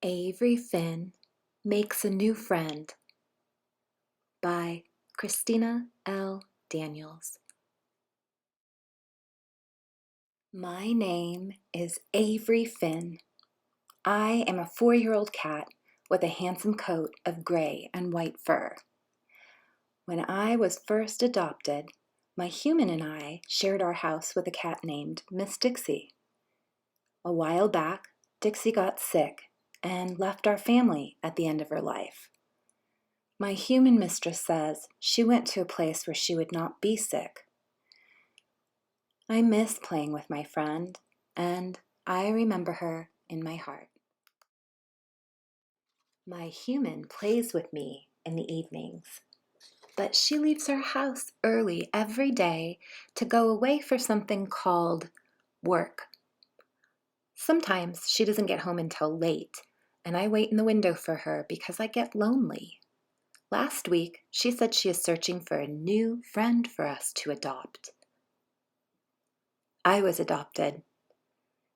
Avery Finn Makes a New Friend by Kristina L. Daniels. My name is Avery Finn. I am a 4-year-old cat with a handsome coat of gray and white fur. When I was first adopted, my human and I shared our house with a cat named Miss Dixie. A while back, Dixie got sick and left our family at the end of her life. My human mistress says she went to a place where she would not be sick. I miss playing with my friend, and I remember her in my heart. My human plays with me in the evenings, but she leaves her house early every day to go away for something called work. Sometimes she doesn't get home until late, and I wait in the window for her because I get lonely. Last week, she said she is searching for a new friend for us to adopt. I was adopted.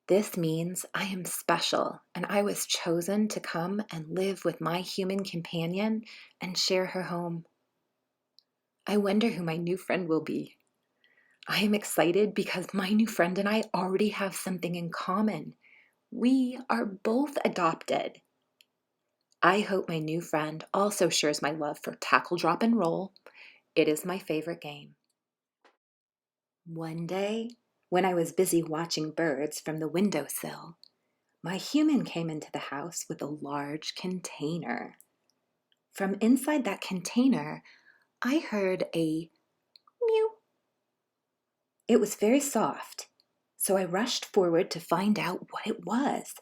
This means I am special, and I was chosen to come and live with my human companion and share her home. I wonder who my new friend will be. I am excited because my new friend and I already have something in common. We are both adopted. I hope my new friend also shares my love for tackle, drop, and roll. It is my favorite game. One day, when I was busy watching birds from the windowsill, my human came into the house with a large container. From inside that container, I heard a mew. It was very soft, so I rushed forward to find out what it was.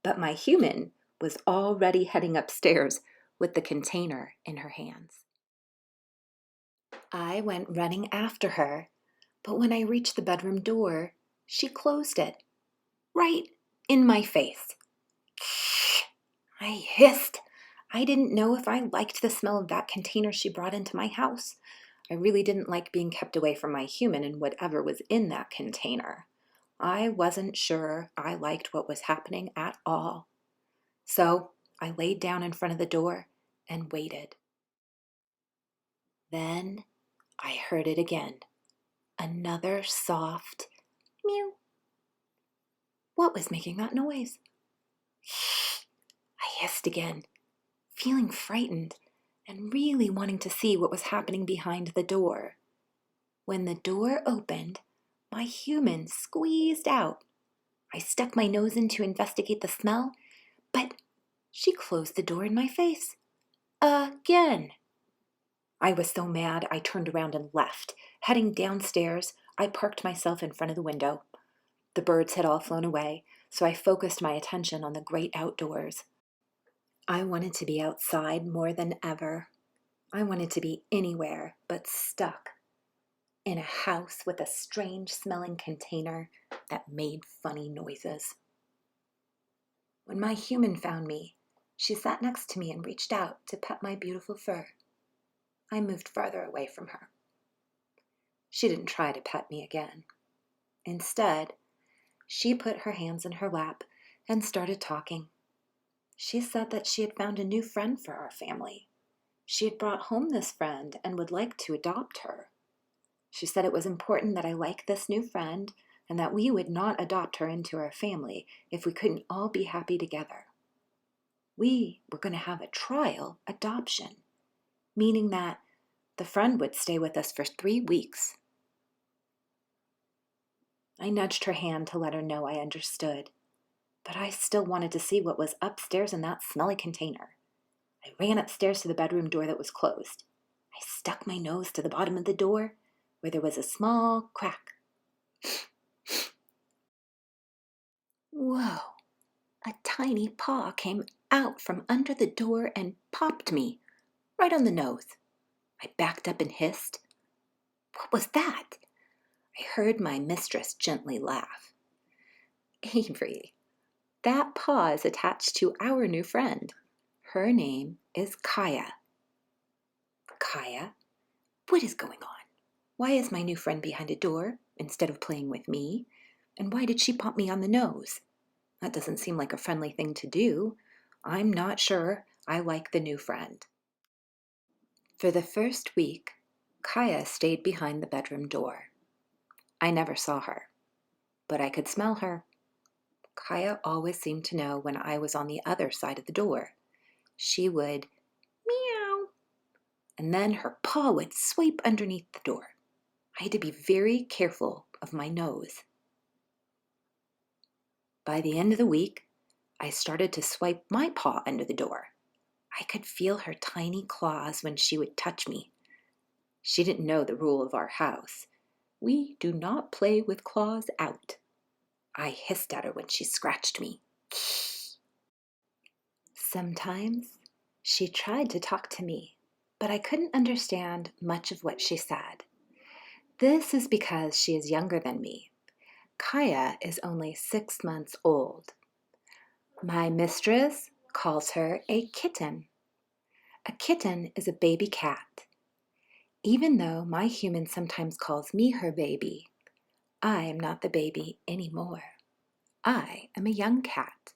But my human was already heading upstairs with the container in her hands. I went running after her, but when I reached the bedroom door, she closed it, right in my face. I hissed. I didn't know if I liked the smell of that container she brought into my house. I really didn't like being kept away from my human and whatever was in that container. I wasn't sure I liked what was happening at all. So I laid down in front of the door and waited. Then I heard it again. Another soft mew. What was making that noise? I hissed again, feeling frightened and really wanting to see what was happening behind the door. When the door opened, my human squeezed out. I stuck my nose in to investigate the smell, but she closed the door in my face. Again. I was so mad I turned around and left. Heading downstairs, I parked myself in front of the window. The birds had all flown away, so I focused my attention on the great outdoors. I wanted to be outside more than ever. I wanted to be anywhere but stuck in a house with a strange smelling container that made funny noises. When my human found me, she sat next to me and reached out to pet my beautiful fur. I moved farther away from her. She didn't try to pet me again. Instead, she put her hands in her lap and started talking. She said that she had found a new friend for our family. She had brought home this friend and would like to adopt her. She said it was important that I like this new friend and that we would not adopt her into our family if we couldn't all be happy together. We were going to have a trial adoption, meaning that the friend would stay with us for 3 weeks. I nudged her hand to let her know I understood, but I still wanted to see what was upstairs in that smelly container. I ran upstairs to the bedroom door that was closed. I stuck my nose to the bottom of the door where there was a small crack. Whoa! A tiny paw came out from under the door and popped me right on the nose. I backed up and hissed. What was that? I heard my mistress gently laugh. Avery, that paw is attached to our new friend. Her name is Kaya. Kaya? What is going on? Why is my new friend behind a door instead of playing with me? And why did she pop me on the nose? That doesn't seem like a friendly thing to do. I'm not sure I like the new friend. For the first week, Kaya stayed behind the bedroom door. I never saw her, but I could smell her. Kaya always seemed to know when I was on the other side of the door. She would meow, and then her paw would swipe underneath the door. I had to be very careful of my nose. By the end of the week, I started to swipe my paw under the door. I could feel her tiny claws when she would touch me. She didn't know the rule of our house. We do not play with claws out. I hissed at her when she scratched me. Sometimes she tried to talk to me, but I couldn't understand much of what she said. This is because she is younger than me. Kaya is only 6 months old. My mistress calls her a kitten. A kitten is a baby cat. Even though my human sometimes calls me her baby, I am not the baby anymore. I am a young cat.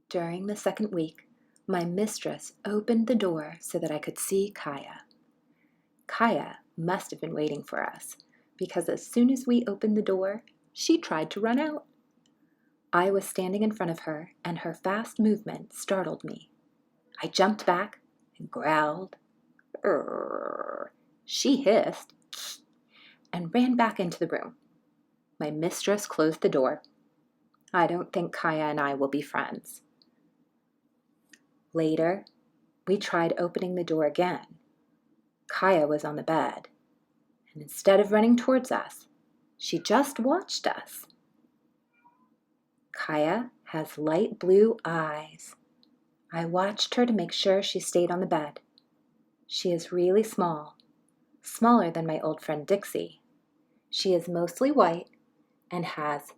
During the second week, my mistress opened the door so that I could see Kaya. Kaya must have been waiting for us, because as soon as we opened the door, she tried to run out. I was standing in front of her, and her fast movement startled me. I jumped back and growled. "Urgh." She hissed and ran back into the room. My mistress closed the door. I don't think Kaya and I will be friends. Later, we tried opening the door again. Kaya was on the bed, and instead of running towards us, she just watched us. Kaya has light blue eyes. I watched her to make sure she stayed on the bed. She is really small, smaller than my old friend Dixie. She is mostly white and has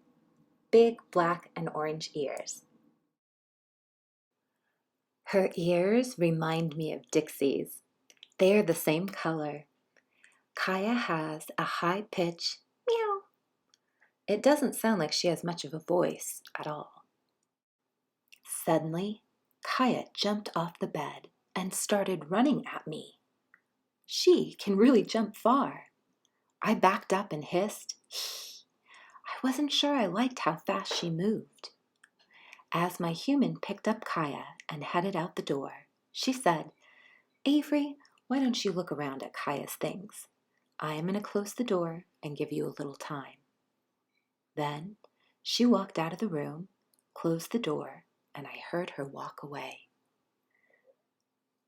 big black and orange ears. Her ears remind me of Dixie's. They are the same color. Kaya has a high-pitched meow. It doesn't sound like she has much of a voice at all. Suddenly, Kaya jumped off the bed and started running at me. She can really jump far. I backed up and hissed. I wasn't sure I liked how fast she moved. As my human picked up Kaya and headed out the door, she said, "Avery, why don't you look around at Kaya's things? I am going to close the door and give you a little time." Then she walked out of the room, closed the door, and I heard her walk away.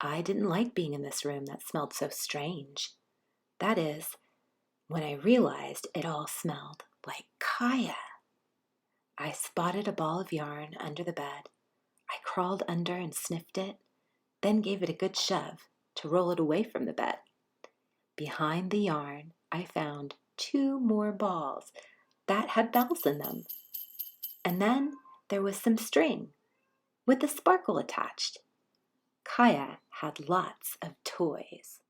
I didn't like being in this room that smelled so strange. That is, when I realized it all smelled like Kaya. I spotted a ball of yarn under the bed. I crawled under and sniffed it, then gave it a good shove to roll it away from the bed. Behind the yarn, I found 2 more balls that had bells in them. And then there was some string with a sparkle attached. Kaya had lots of toys.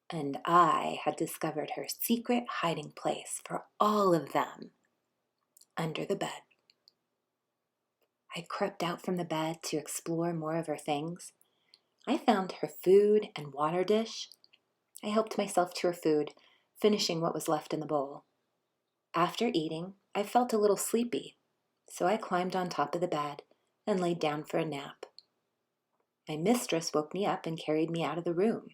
And I had discovered her secret hiding place for all of them under the bed. I crept out from the bed to explore more of her things. I found her food and water dish. I helped myself to her food, finishing what was left in the bowl. After eating, I felt a little sleepy, so I climbed on top of the bed and laid down for a nap. My mistress woke me up and carried me out of the room.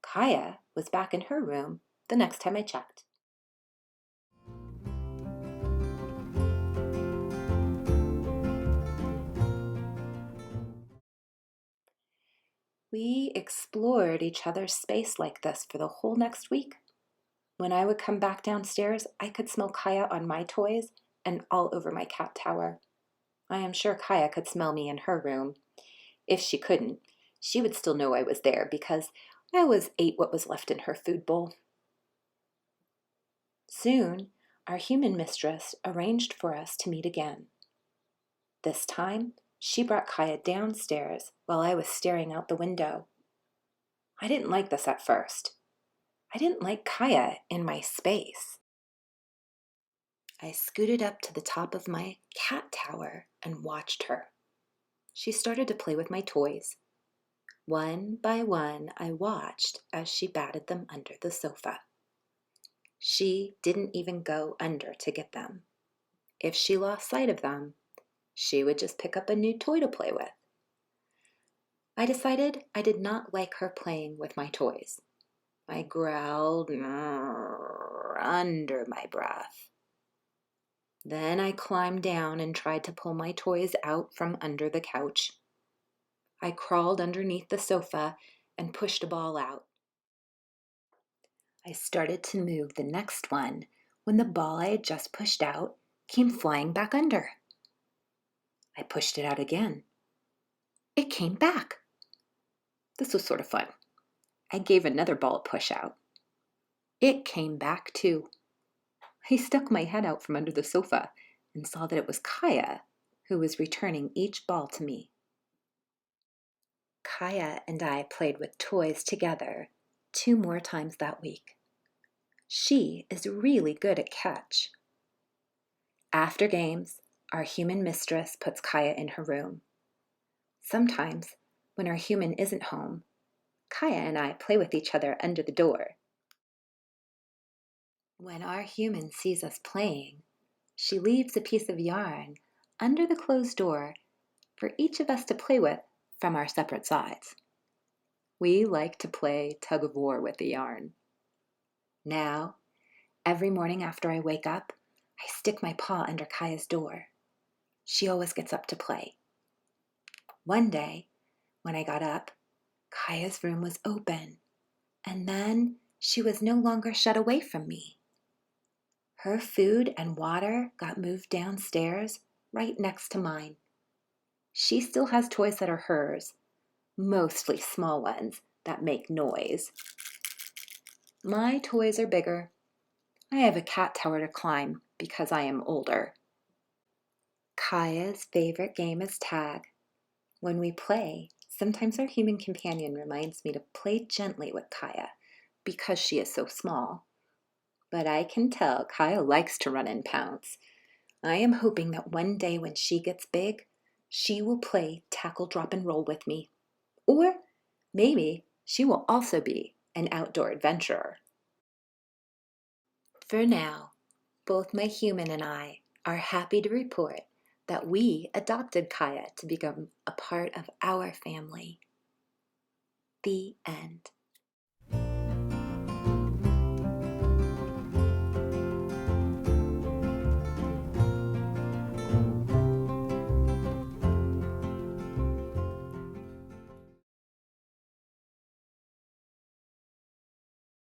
Kaya was back in her room the next time I checked. We explored each other's space like this for the whole next week. When I would come back downstairs, I could smell Kaya on my toys and all over my cat tower. I am sure Kaya could smell me in her room. If she couldn't, she would still know I was there because I always ate what was left in her food bowl. Soon, our human mistress arranged for us to meet again. This time, she brought Kaya downstairs while I was staring out the window. I didn't like this at first. I didn't like Kaya in my space. I scooted up to the top of my cat tower and watched her. She started to play with my toys. One by one, I watched as she batted them under the sofa. She didn't even go under to get them. If she lost sight of them, she would just pick up a new toy to play with. I decided I did not like her playing with my toys. I growled under my breath. Then I climbed down and tried to pull my toys out from under the couch. I crawled underneath the sofa and pushed a ball out. I started to move the next one when the ball I had just pushed out came flying back under. I pushed it out again. It came back. This was sort of fun. I gave another ball a push out. It came back too. I stuck my head out from under the sofa and saw that it was Kaya who was returning each ball to me. Kaya and I played with toys together 2 more times that week. She is really good at catch. After games, our human mistress puts Kaya in her room. Sometimes, when our human isn't home, Kaya and I play with each other under the door. When our human sees us playing, she leaves a piece of yarn under the closed door for each of us to play with from our separate sides. We like to play tug of war with the yarn. Now, every morning after I wake up, I stick my paw under Kaya's door. She always gets up to play. One day, when I got up, Kaya's room was open, and then she was no longer shut away from me. Her food and water got moved downstairs right next to mine. She still has toys that are hers, mostly small ones that make noise. My toys are bigger. I have a cat tower to climb because I am older. Kaya's favorite game is tag. When we play, sometimes our human companion reminds me to play gently with Kaya because she is so small. But I can tell Kaya likes to run and pounce. I am hoping that one day when she gets big, she will play tackle, drop, and roll with me. Or maybe she will also be an outdoor adventurer. For now, both my human and I are happy to report that we adopted Kaya to become a part of our family. The end.